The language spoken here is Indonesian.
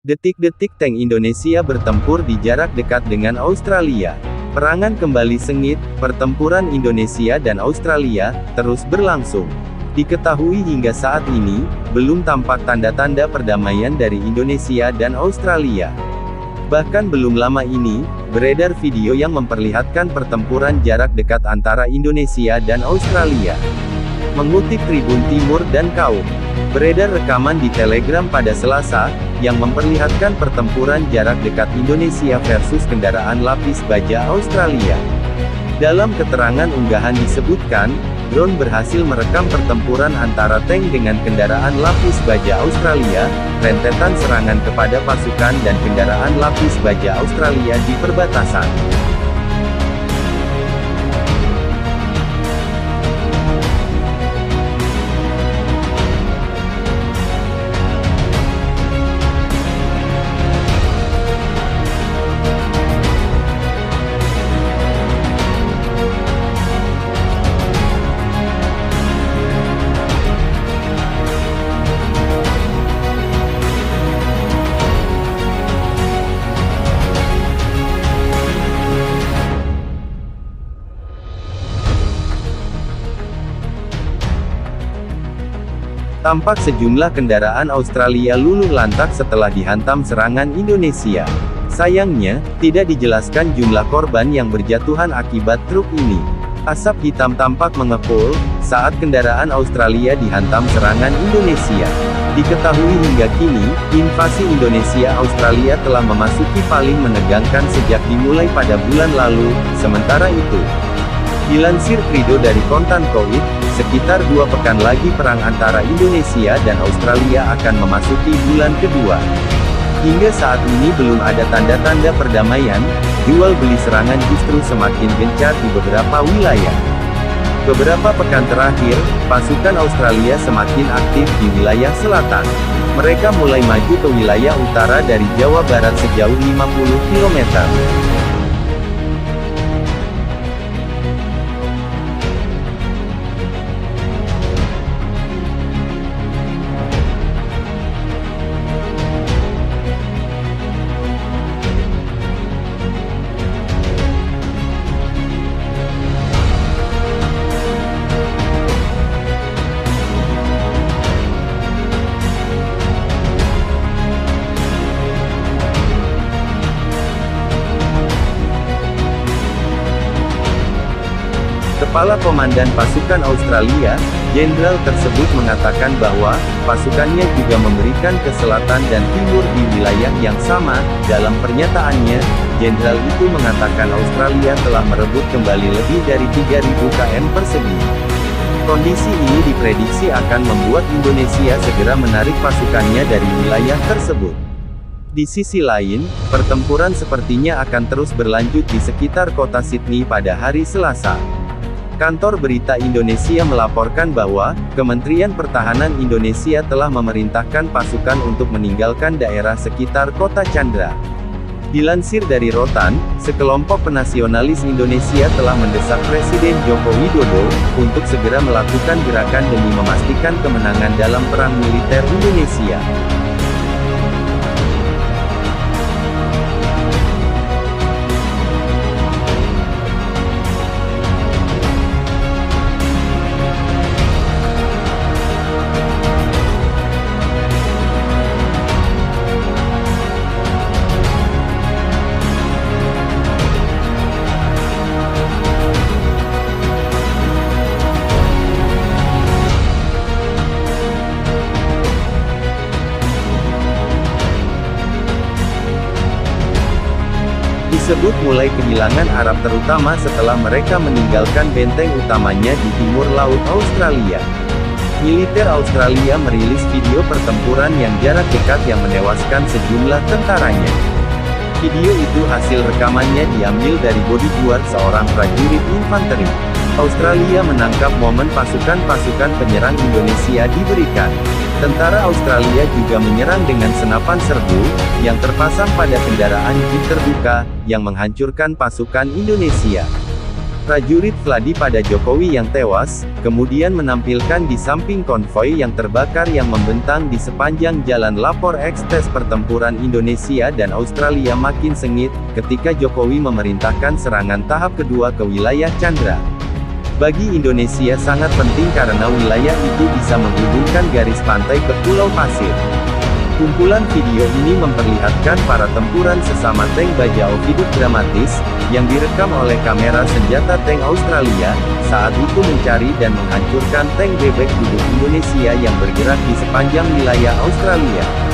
Detik-detik tank Indonesia bertempur di jarak dekat dengan Australia. Perangan kembali sengit, pertempuran Indonesia dan Australia terus berlangsung. Diketahui hingga saat ini, belum tampak tanda-tanda perdamaian dari Indonesia dan Australia. Bahkan belum lama ini, beredar video yang memperlihatkan pertempuran jarak dekat antara Indonesia dan Australia. Mengutip Tribun Timur dan Kaum, beredar rekaman di Telegram pada Selasa, yang memperlihatkan pertempuran jarak dekat Indonesia versus kendaraan lapis baja Australia. Dalam keterangan unggahan disebutkan, drone berhasil merekam pertempuran antara tank dengan kendaraan lapis baja Australia, rentetan serangan kepada pasukan dan kendaraan lapis baja Australia di perbatasan. Tampak sejumlah kendaraan Australia luluh lantak setelah dihantam serangan Indonesia. Sayangnya, tidak dijelaskan jumlah korban yang berjatuhan akibat truk ini. Asap hitam tampak mengepul saat kendaraan Australia dihantam serangan Indonesia. Diketahui hingga kini, invasi Indonesia Australia telah memasuki paling menegangkan sejak dimulai pada bulan lalu. Sementara itu, dilansir Krido dari Kontan Koit, sekitar 2 pekan lagi perang antara Indonesia dan Australia akan memasuki bulan kedua. Hingga saat ini belum ada tanda-tanda perdamaian, jual beli serangan justru semakin gencar di beberapa wilayah. Beberapa pekan terakhir, pasukan Australia semakin aktif di wilayah selatan. Mereka mulai maju ke wilayah utara dari Jawa Barat sejauh 50 km. Kepala Komandan Pasukan Australia, jenderal tersebut mengatakan bahwa, pasukannya juga memberikan ke selatan dan timur di wilayah yang sama. Dalam pernyataannya, jenderal itu mengatakan Australia telah merebut kembali lebih dari 3.000 km persegi. Kondisi ini diprediksi akan membuat Indonesia segera menarik pasukannya dari wilayah tersebut. Di sisi lain, pertempuran sepertinya akan terus berlanjut di sekitar kota Sydney pada hari Selasa. Kantor Berita Indonesia melaporkan bahwa, Kementerian Pertahanan Indonesia telah memerintahkan pasukan untuk meninggalkan daerah sekitar kota Chandra. Dilansir dari Rotan, sekelompok penasionalis Indonesia telah mendesak Presiden Joko Widodo, untuk segera melakukan gerakan demi memastikan kemenangan dalam perang militer Indonesia. Disebut mulai kehilangan Arab terutama setelah mereka meninggalkan benteng utamanya di timur laut Australia. Militer Australia merilis video pertempuran yang jarak dekat yang menewaskan sejumlah tentaranya. Video itu hasil rekamannya diambil dari bodyguard seorang prajurit infanteri. Australia menangkap momen pasukan-pasukan penyerang Indonesia diberikan. Tentara Australia juga menyerang dengan senapan serbu, yang terpasang pada kendaraan jeep terbuka, yang menghancurkan pasukan Indonesia. Prajurit Vladi pada Jokowi yang tewas, kemudian menampilkan di samping konvoi yang terbakar yang membentang di sepanjang jalan. Lapor X-Tes pertempuran Indonesia dan Australia makin sengit, ketika Jokowi memerintahkan serangan tahap kedua ke wilayah Chandra. Bagi Indonesia sangat penting karena wilayah itu bisa menghubungkan garis pantai ke Pulau Pasir. Kumpulan video ini memperlihatkan para tempuran sesama tank baja Ovidus dramatis, yang direkam oleh kamera senjata tank Australia, saat itu mencari dan menghancurkan tank bebek duduk Indonesia yang bergerak di sepanjang wilayah Australia.